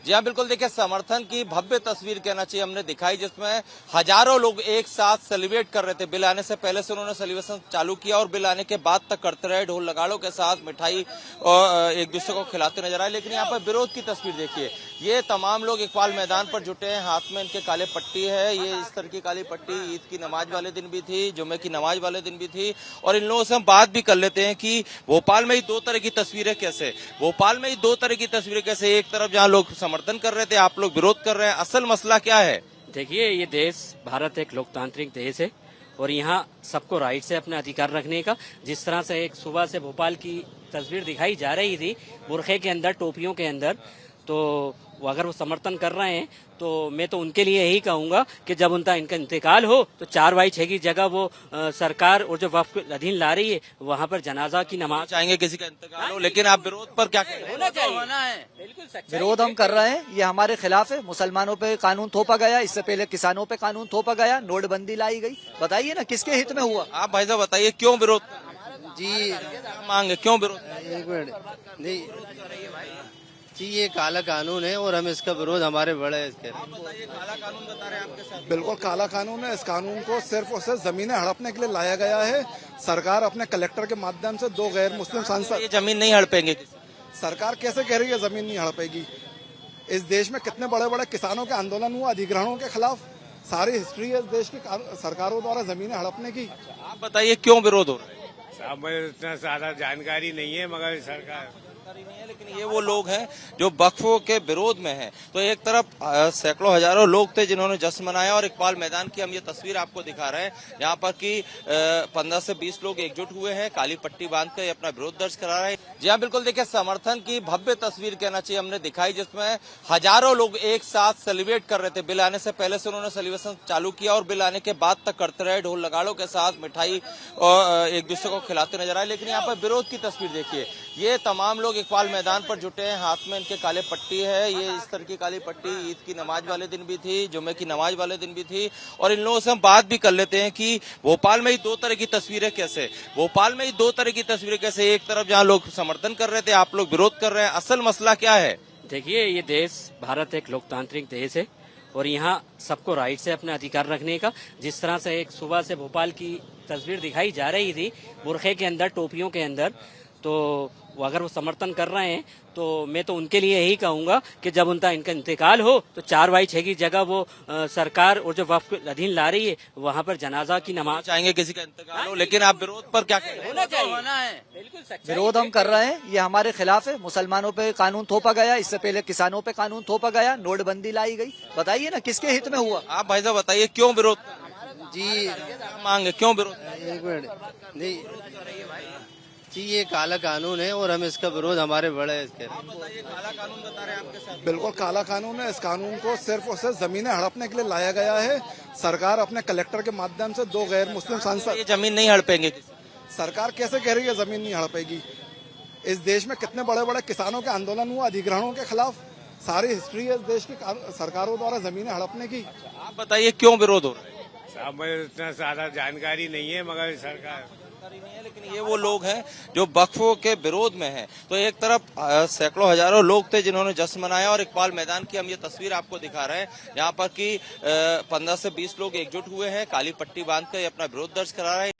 जी हाँ, बिल्कुल। देखिए, समर्थन की भव्य तस्वीर कहना चाहिए हमने दिखाई, जिसमें हजारों लोग एक साथ सेलिब्रेट कर रहे थे। बिल आने से पहले से उन्होंने सेलिब्रेशन चालू किया और बिल आने के बाद तक करते रहे, ढोल नगाड़ों के साथ मिठाई और एक दूसरे को खिलाते नजर आए। लेकिन यहाँ पर विरोध की तस्वीर देखिए, ये तमाम लोग इकबाल मैदान पर जुटे हैं, हाथ में इनके काले पट्टी है। ये इस तरह की काली पट्टी ईद की नमाज वाले दिन भी थी, जुम्मे की नमाज वाले दिन भी थी। और इन लोगों से हम बात भी कर लेते हैं कि भोपाल में ही दो तरह की तस्वीरें कैसे, भोपाल में ही दो तरह की तस्वीरें कैसे, एक तरफ जहाँ लोग समर्थन कर रहे थे, आप लोग विरोध कर रहे हैं, असल मसला क्या है? देखिए, ये देश भारत एक लोकतांत्रिक देश है और यहाँ सबको राइट है अपने अधिकार रखने का। जिस तरह से एक सुबह से भोपाल की तस्वीर दिखाई जा रही थी बुरखे के अंदर, टोपियों के अंदर, तो अगर वो समर्थन कर रहे हैं तो मैं तो उनके लिए यही कहूंगा कि जब उनका इनका इंतकाल हो तो 4/6 की जगह वो सरकार और जो वक्फ के अधीन ला रही है वहाँ पर जनाजा की नमाज चाहेंगे किसी का इंतकाल हो, लेकिन आप विरोध पर क्या करें? होना चाहिए, बिल्कुल विरोध हम कर रहे हैं, ये हमारे खिलाफ है। मुसलमानों पे कानून थोपा गया, इससे पहले किसानों पे कानून थोपा गया, नोटबंदी लाई गई। बताइए ना किसके हित में हुआ? आप भाई साहब बताइए, क्यों विरोध जी मांगे, क्यों विरोध? एक मिनट नहीं जी, ये काला कानून है और हम इसका विरोध हमारे बड़े इसके। काला कानून बता रहे हैं आपके साथ? बिल्कुल काला कानून है। इस कानून को सिर्फ और सिर्फ जमीनें हड़पने के लिए लाया गया है। सरकार अपने कलेक्टर के माध्यम से 2 गैर मुस्लिम सांसद, ये जमीन नहीं हड़पेंगे। सरकार कैसे कह रही है जमीन नहीं हड़पेगी? इस देश में कितने बड़े बड़े किसानों के आंदोलन हुआ अधिग्रहणों के खिलाफ। सारी हिस्ट्री है इस देश की सरकारों द्वारा जमीनें हड़पने की। आप बताइए क्यों विरोध हो रहा है? साहब, मुझे इतना ज्यादा जानकारी नहीं है, मगर सरकार नहीं है, लेकिन ये वो लोग हैं जो वक्फों के विरोध में हैं। तो एक तरफ सैकड़ों हजारों लोग थे जिन्होंने जश्न मनाया और इकबाल मैदान की हम ये तस्वीर आपको दिखा रहे हैं, यहाँ पर कि 15 से 20 लोग एकजुट हुए हैं, काली पट्टी बांधकर अपना विरोध दर्ज करा रहे हैं। जी हाँ, बिल्कुल। देखिए, समर्थन की भव्य तस्वीर कहना चाहिए हमने दिखाई, जिसमें हजारों लोग एक साथ सेलिब्रेट कर रहे थे। बिल आने से पहले से उन्होंने सेलिब्रेशन चालू किया और बिल आने के बाद तक करते रहे, ढोल नगाड़ों के साथ मिठाई और एक दूसरे को खिलाते नजर आए। लेकिन यहाँ पर विरोध की तस्वीर देखिए, ये तमाम लोग इकबाल मैदान पर जुटे हैं, हाथ में इनके काले पट्टी है। ये इस तरह की काली पट्टी ईद की नमाज वाले दिन भी थी, जुम्मे की नमाज वाले दिन भी थी। और इन लोगों से हम बात भी कर लेते हैं कि भोपाल में ही दो तरह की तस्वीरें कैसे, भोपाल में ही दो तरह की तस्वीरें कैसे, एक तरफ जहाँ लोग समर्थन कर रहे थे, आप लोग विरोध कर रहे हैं, असल मसला क्या है? देखिए, ये देश भारत एक लोकतांत्रिक देश है और यहाँ सबको राइट है अपने अधिकार रखने का। जिस तरह से एक सुबह से भोपाल की तस्वीर दिखाई जा रही थी बुरखे के अंदर, टोपियों के अंदर, तो अगर वो समर्थन कर रहे हैं तो मैं तो उनके लिए यही कहूंगा कि जब उनका इनका इंतकाल हो तो 4/6 की जगह वो सरकार और जो वक्फ के अधीन ला रही है वहाँ पर जनाजा की नमाज चाहेंगे किसी का इंतकाल हो, लेकिन आप विरोध पर क्या करें? होना चाहिए, बिल्कुल विरोध हम कर रहे हैं, ये हमारे खिलाफ है। मुसलमानों पे कानून थोपा गया, इससे पहले किसानों पे कानून थोपा गया, नोटबंदी लाई गई। बताइए ना किसके हित में हुआ? आप भाई साहब बताइए, क्यों विरोध जी मांगे, क्यों विरोध? एक मिनट नहीं जी, ये काला कानून है और हम इसका विरोध हमारे बड़े इसके। काला कानून बता रहे हैं आपके साथ? बिल्कुल काला कानून है। इस कानून को सिर्फ और सिर्फ जमीनें हड़पने के लिए लाया गया है। सरकार अपने कलेक्टर के माध्यम से 2 गैर मुस्लिम सांसद, ये जमीन नहीं हड़पेंगे। सरकार कैसे कह रही है जमीन नहीं हड़पेगी? इस देश में कितने बड़े बड़े किसानों के आंदोलन हुआ अधिग्रहणों के खिलाफ। सारी हिस्ट्री है इस देश की सरकारों द्वारा जमीनें हड़पने की। आप बताइए क्यों विरोध हो रहा है? साहब, मुझे इतना ज्यादा जानकारी नहीं है, मगर सरकार नहीं है, लेकिन ये वो लोग हैं जो वक्फों के विरोध में हैं। तो एक तरफ सैकड़ों हजारों लोग थे जिन्होंने जश्न मनाया और इकबाल मैदान की हम ये तस्वीर आपको दिखा रहे हैं, यहाँ पर कि 15 से 20 लोग एकजुट हुए हैं, काली पट्टी बांधकर अपना विरोध दर्ज करा रहे हैं।